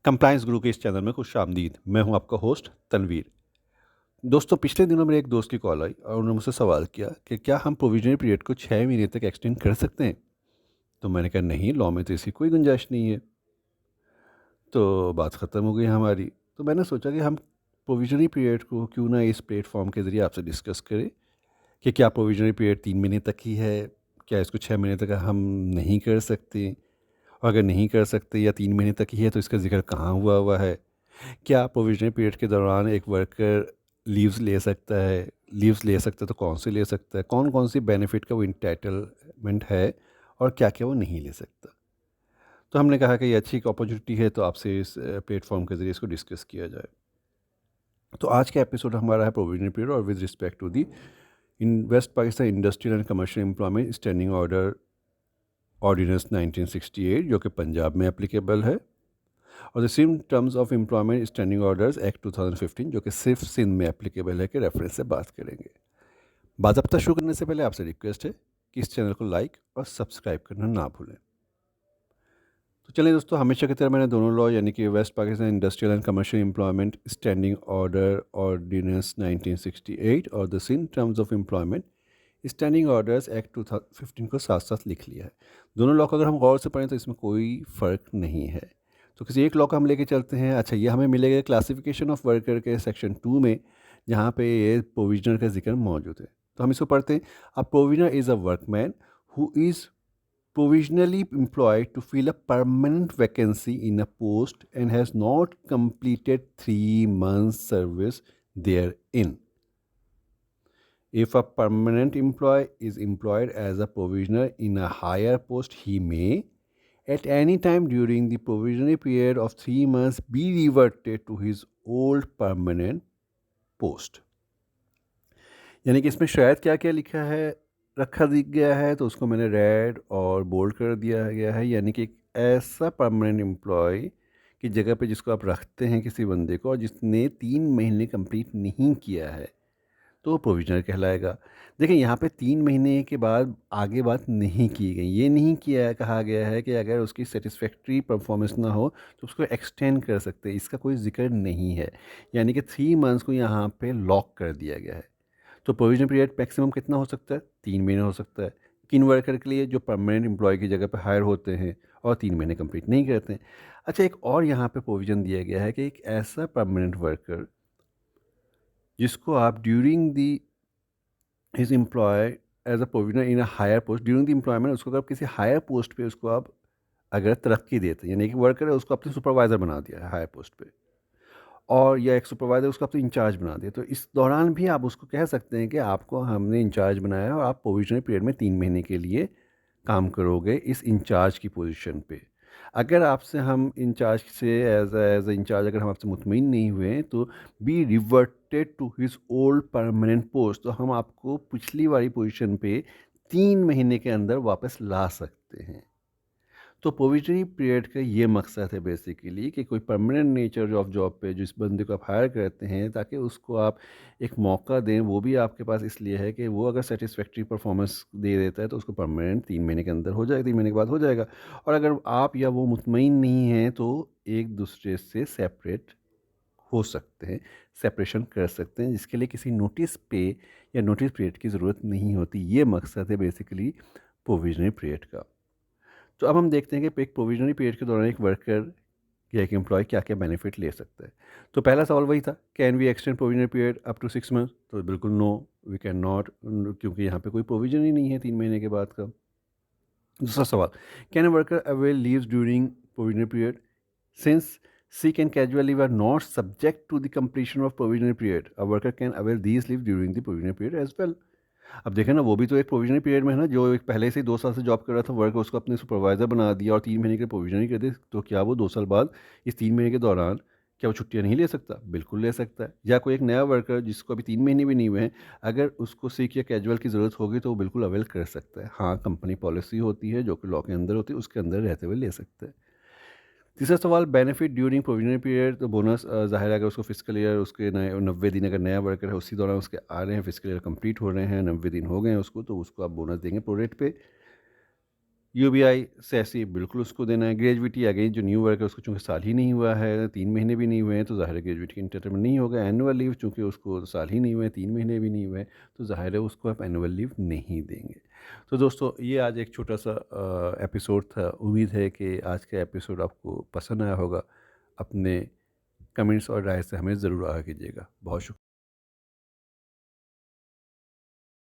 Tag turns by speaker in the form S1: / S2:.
S1: Compliance गुरु के इस channel में खुश आमदीद। मैं हूं आपका होस्ट तनवीर। दोस्तों, पिछले दिनों मेरे एक दोस्त की कॉल आई और उन्होंने मुझसे सवाल किया कि क्या हम प्रोविजनरी पीरियड को 6 महीने तक एक्सटेंड कर सकते हैं। तो मैंने कहा नहीं, लॉ में तो इसकी कोई गुंजाइश नहीं है। तो बात ख़त्म हो गई हमारी। तो मैंने सोचा कि हम प्रोविजनरी पीरियड को क्यों ना इस प्लेटफॉर्म के ज़रिए आपसे डिस्कस करें कि क्या प्रोविजनरी पीरियड 3 महीने तक ही है, क्या इसको 6 महीने तक हम नहीं कर सकते, और अगर नहीं कर सकते या 3 महीने तक ही है तो इसका जिक्र कहाँ हुआ है। क्या प्रोविजनरी पीरियड के दौरान एक वर्कर लीव्स ले सकता है, लीव्स ले सकता है तो कौन से ले सकता है, कौन कौन सी बेनिफिट का वो इंटाइटलमेंट है और क्या क्या वो नहीं ले सकता। तो हमने कहा कि ये अच्छी एक अपॉर्चुनिटी है, तो आपसे इस प्लेटफॉर्म के ज़रिए इसको डिस्कस किया जाए। तो आज का एपिसोड हमारा है प्रोविजनरी पीरियड और with respect to the in West Pakistan industrial and commercial employment standing order ordinance 1968 जो कि पंजाब में एप्लीकेबल है, और the same terms of employment standing orders act 2015 जो कि सिर्फ सिंध में एप्लीकेबल है के रेफरेंस से बात करेंगे। बाज़ाब्ता शुरू करने से पहले आपसे रिक्वेस्ट है कि इस चैनल को लाइक और सब्सक्राइब करना ना भूलें। तो चलिए दोस्तों, हमेशा की तरह मैंने दोनों लॉ यानी कि West Pakistan industrial and commercial employment standing order ordinance 1968 और the Sindh terms of employment standing orders act 2015 को साथ साथ लिख लिया है। दोनों लॉ को अगर हम गौर से पढ़ें तो इसमें कोई फ़र्क नहीं है। तो किसी एक लॉ को हम लेके चलते हैं। अच्छा, ये हमें मिलेगा क्लासिफिकेशन ऑफ वर्कर के सेक्शन 2 में, जहाँ पे ये प्रोविजनर का जिक्र मौजूद है। तो हम इसको पढ़ते हैं। A provisioner is a workman who is provisionally employed to fill a permanent vacancy in a post and has not completed 3 months service therein. If a permanent employee is employed as a provisioner in a higher post, he may, at any time during the provisionary period of 3 months, be reverted to his old permanent post. यानी कि इसमें शायद क्या क्या लिखा है, रखा दिख गया है, तो उसको मैंने रेड और बोल्ड कर दिया गया है। यानी कि एक ऐसा परमानेंट एम्प्लॉय की जगह पे जिसको आप रखते हैं किसी बंदे को और जिसने 3 महीने कंप्लीट नहीं किया है, तो वो प्रोविजनर कहलाएगा। देखिए, यहाँ पे 3 महीने के बाद आगे बात नहीं की गई। ये नहीं किया कहा गया है कि अगर उसकी सेटिस्फैक्ट्री परफॉर्मेंस ना हो तो उसको एक्सटेंड कर सकते हैं, इसका कोई जिक्र नहीं है। यानी कि 3 मंथ्स को यहाँ पे लॉक कर दिया गया है। तो प्रोविजन पीरियड मैक्सिमम कितना हो सकता है? 3 महीने हो सकता है। किन वर्कर के लिए? जो परमानेंट एम्प्लॉय की जगह पर हायर होते हैं और 3 महीने कंप्लीट नहीं करते हैं। अच्छा, एक और यहाँ पे प्रोविज़न दिया गया है कि एक ऐसा परमानेंट वर्कर जिसको आप during the his employ as a provisioner in a higher post, during the employment उसको अगर किसी हायर पोस्ट पे उसको आप अगर तरक्की देते हैं, यानी कि वर्कर है उसको आपने सुपरवाइज़र बना दिया है हायर पोस्ट पे, और या एक सुपरवाइज़र उसको आपने इंचार्ज बना दिया, तो इस दौरान भी आप उसको कह सकते हैं कि आपको हमने इंचार्ज बनाया है और आप प्रोविजनरी पीरियड में 3 महीने के लिए काम करोगे इस इंचार्ज की पोजीशन पे। अगर आपसे हम इंचार्ज से एज अ इंचार्ज अगर हम आपसे मुतमईन नहीं हुए तो be reverted to his old permanent post, तो हम आपको पिछली वाली पोजीशन पे 3 महीने के अंदर वापस ला सकते हैं। तो प्रोविजनरी पीरियड का ये मकसद है बेसिकली कि कोई परमानेंट नेचर ऑफ जॉब पे जिस बंदे को आप हायर करते हैं, ताकि उसको आप एक मौका दें। वो भी आपके पास इसलिए है कि वो अगर सेटिस्फैक्ट्री परफॉर्मेंस दे देता है तो उसको परमानेंट 3 महीने के अंदर हो जाएगा, 3 महीने के बाद हो जाएगा। और अगर आप या वो मुतमईन नहीं हैं तो एक दूसरे से सेपरेट हो सकते हैं, सेपरेशन कर सकते हैं, जिसके लिए किसी नोटिस पे या नोटिस पीरियड की ज़रूरत नहीं होती। ये मकसद है बेसिकली प्रोविजनरी पीरियड का। तो अब हम देखते हैं कि एक प्रोविजनरी पीरियड के दौरान एक वर्कर या एक एम्प्लॉय क्या क्या बेनिफिट ले सकता है। तो पहला सवाल वही था, can we extend provisionary period up to 6 month? तो बिल्कुल नो, वी कैन नॉट, क्योंकि यहाँ पे कोई प्रोविजन ही नहीं है 3 महीने के बाद का। दूसरा सवाल, can a worker avail leaves during provisionary period? Since sick and casual leave are not subject to the completion of provisionary period, a worker can avail these leave during the provisionary period as well. अब देखें ना, वो भी तो एक provisionary period में है ना। जो एक पहले से ही 2 साल से जॉब कर रहा था वर्क, उसको अपने सुपरवाइज़र बना दिया और 3 महीने के प्रोविजनरी कर दी, तो क्या वो 2 साल बाद इस 3 महीने के दौरान क्या वो छुट्टियां नहीं ले सकता? बिल्कुल ले सकता है। या कोई एक नया वर्कर जिसको अभी 3 महीने भी नहीं हुए हैं, अगर उसको सिक या कैजुअल की ज़रूरत होगी तो वो बिल्कुल अवेल कर सकता है। हाँ, कंपनी पॉलिसी होती है जो कि लॉ के अंदर होती है, उसके अंदर रहते हुए ले सकता है। तीसरा सवाल, बेनिफिट ड्यूरिंग प्रोविजनरी पीरियड। तो बोनस ज़ाहिर है अगर उसको फिजिकल ईयर उसके नए 90 दिन अगर नया वर्कर है उसी दौरान उसके आ रहे हैं, फिजिकल ईयर कंप्लीट हो रहे हैं, 90 दिन हो गए हैं उसको, तो उसको आप बोनस देंगे प्रोरेट पे। यूबीआई सेसी बिल्कुल उसको देना है। ग्रेजुइटी अगेन जो न्यू वर्क है उसको चूँकि साल ही नहीं हुआ है, 3 महीने भी नहीं हुए हैं, तो ज़ाहिर है ग्रेजुइटी का एंटाइटलमेंट नहीं होगा। एनुअल लीव चूँकि उसको साल ही नहीं हुए हैं, 3 महीने भी नहीं हुए हैं, तो ज़ाहिर है उसको आप एनुअल लीव नहीं देंगे। तो दोस्तों ये आज एक छोटा-सा एपिसोड था। उम्मीद है कि आज का एपिसोड आपको पसंद आया होगा। अपने कमेंट्स और राय से हमें ज़रूर आगाह कीजिएगा। बहुत शुक